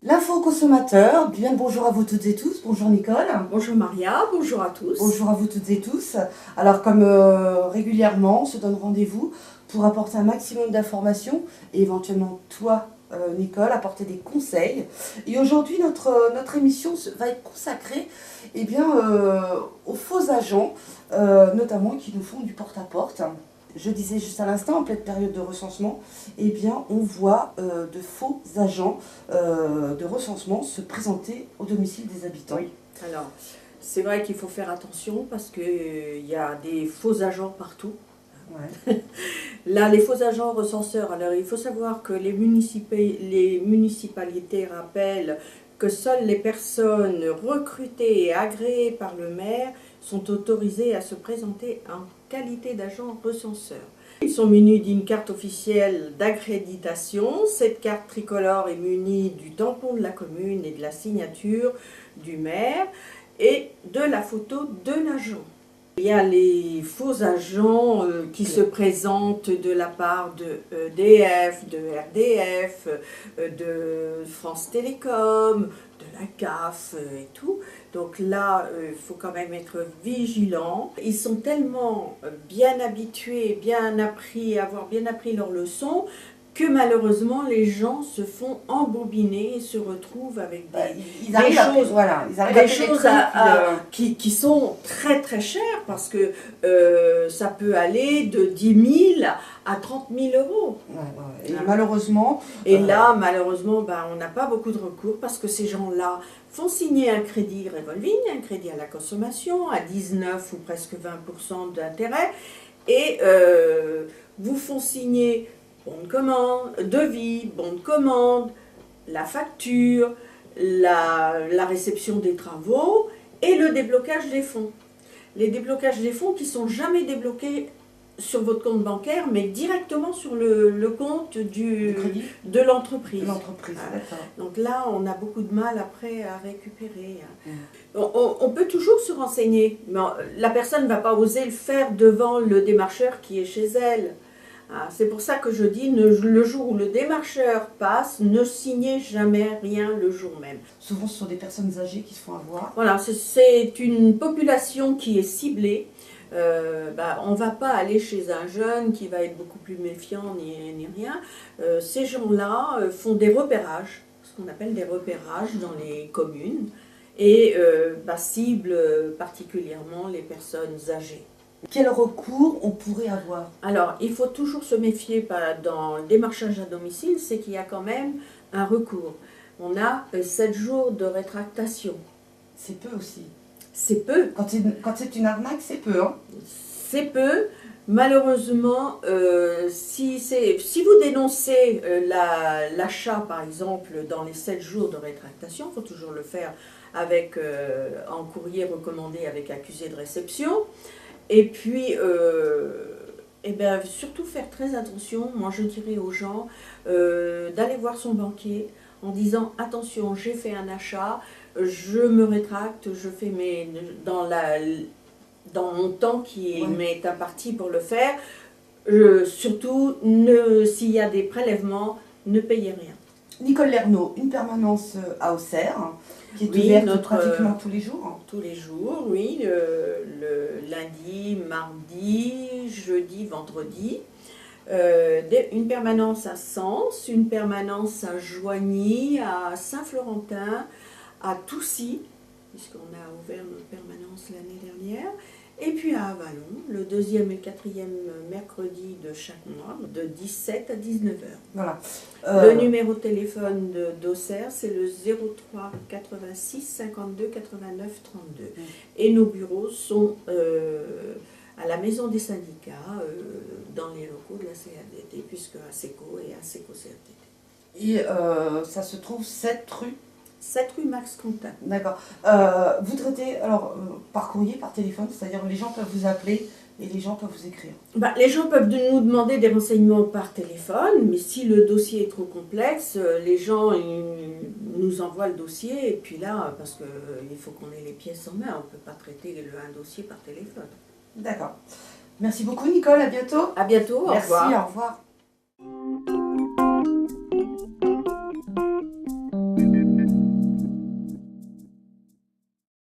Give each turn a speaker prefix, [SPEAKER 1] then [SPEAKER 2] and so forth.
[SPEAKER 1] L'info consommateur, bien le bonjour à vous toutes et tous. Bonjour Nicole.
[SPEAKER 2] Bonjour Maria, bonjour à tous.
[SPEAKER 1] Bonjour à vous toutes et tous. Alors comme régulièrement, on se donne rendez-vous pour apporter un maximum d'informations et éventuellement toi, Nicole, apporter des conseils. Et aujourd'hui, notre émission va être consacrée aux faux agents, notamment qui nous font du porte-à-porte. Je disais juste à l'instant, en pleine période de recensement, on voit de faux agents de recensement se présenter au domicile des habitants.
[SPEAKER 2] Oui, alors c'est vrai qu'il faut faire attention parce qu'il y a des faux agents partout.
[SPEAKER 1] Ouais.
[SPEAKER 2] Là, les faux agents recenseurs, alors il faut savoir que les municipalités rappellent que seules les personnes recrutées et agréées par le maire sont autorisées à se présenter en qualité d'agent recenseur. Ils sont munis d'une carte officielle d'accréditation. Cette carte tricolore est munie du tampon de la commune et de la signature du maire et de la photo de l'agent. Il y a les faux agents qui se présentent de la part de EDF, de RDF, de France Télécom, de la CAF et tout. Donc là, il faut quand même être vigilant. Ils sont tellement bien habitués, avoir bien appris leur leçon, que malheureusement les gens se font embobiner et se retrouvent avec des choses qui sont très très chères parce que ça peut aller de 10 000 à 30 000 euros.
[SPEAKER 1] Et malheureusement...
[SPEAKER 2] là, malheureusement, on n'a pas beaucoup de recours parce que ces gens-là font signer un crédit revolving, un crédit à la consommation à 19 ou presque 20% d'intérêt et vous font signer bon de commande, devis, bon de commande, la facture, la réception des travaux et le déblocage des fonds. Les déblocages des fonds qui ne sont jamais débloqués sur votre compte bancaire, mais directement sur le compte de l'entreprise. Donc là, on a beaucoup de mal après à récupérer. On peut toujours se renseigner, mais la personne ne va pas oser le faire devant le démarcheur qui est chez elle. C'est pour ça que je dis, le jour où le démarcheur passe, ne signez jamais rien le jour même.
[SPEAKER 1] Souvent, ce sont des personnes âgées qui se font avoir.
[SPEAKER 2] Voilà, c'est une population qui est ciblée. On ne va pas aller chez un jeune qui va être beaucoup plus méfiant ni rien. Ces gens-là font des repérages, ce qu'on appelle des repérages dans les communes, et ciblent particulièrement les personnes âgées.
[SPEAKER 1] Quel recours on pourrait avoir?
[SPEAKER 2] Alors, il faut toujours se méfier dans le démarchage à domicile, c'est qu'il y a quand même un recours. On a 7 jours de rétractation.
[SPEAKER 1] C'est peu aussi.
[SPEAKER 2] C'est peu.
[SPEAKER 1] Quand c'est une arnaque, c'est peu. Hein.
[SPEAKER 2] C'est peu. Malheureusement, si vous dénoncez l'achat, par exemple, dans les 7 jours de rétractation, il faut toujours le faire en courrier recommandé avec accusé de réception. Et puis, surtout faire très attention, moi je dirais aux gens, d'aller voir son banquier en disant « Attention, j'ai fait un achat, je me rétracte, je fais dans mon temps qui m'est imparti pour le faire. Surtout, s'il y a des prélèvements, ne payez rien. »
[SPEAKER 1] Nicole Lernaud, une permanence à Auxerre, qui est ouverte pratiquement tous les jours.
[SPEAKER 2] Tous les jours, oui, le lundi, mardi, jeudi, vendredi. Une permanence à Sens, une permanence à Joigny, à Saint-Florentin, à Toussy, puisqu'on a ouvert notre permanence l'année dernière, et puis à Avallon, le 2e et 4e mercredi de chaque mois, de 17 à 19 h.
[SPEAKER 1] Voilà.
[SPEAKER 2] Le numéro de téléphone d'Auxerre, c'est le 03 86 52 89 32. Et nos bureaux sont à la maison des syndicats, dans les locaux de la CFDT, puisque ASECO et ASECO CFDT.
[SPEAKER 1] Et ça se trouve 7 rue
[SPEAKER 2] 7 rue Max Contin.
[SPEAKER 1] D'accord. Vous traitez par courrier, par téléphone, c'est-à-dire les gens peuvent vous appeler et les gens peuvent vous écrire?
[SPEAKER 2] Les gens peuvent nous demander des renseignements par téléphone, mais si le dossier est trop complexe, les gens nous envoient le dossier, et puis là, parce qu'il faut qu'on ait les pièces en main, on ne peut pas traiter un dossier par téléphone.
[SPEAKER 1] D'accord. Merci beaucoup Nicole, à bientôt.
[SPEAKER 2] À bientôt, au revoir.
[SPEAKER 1] Merci, au revoir.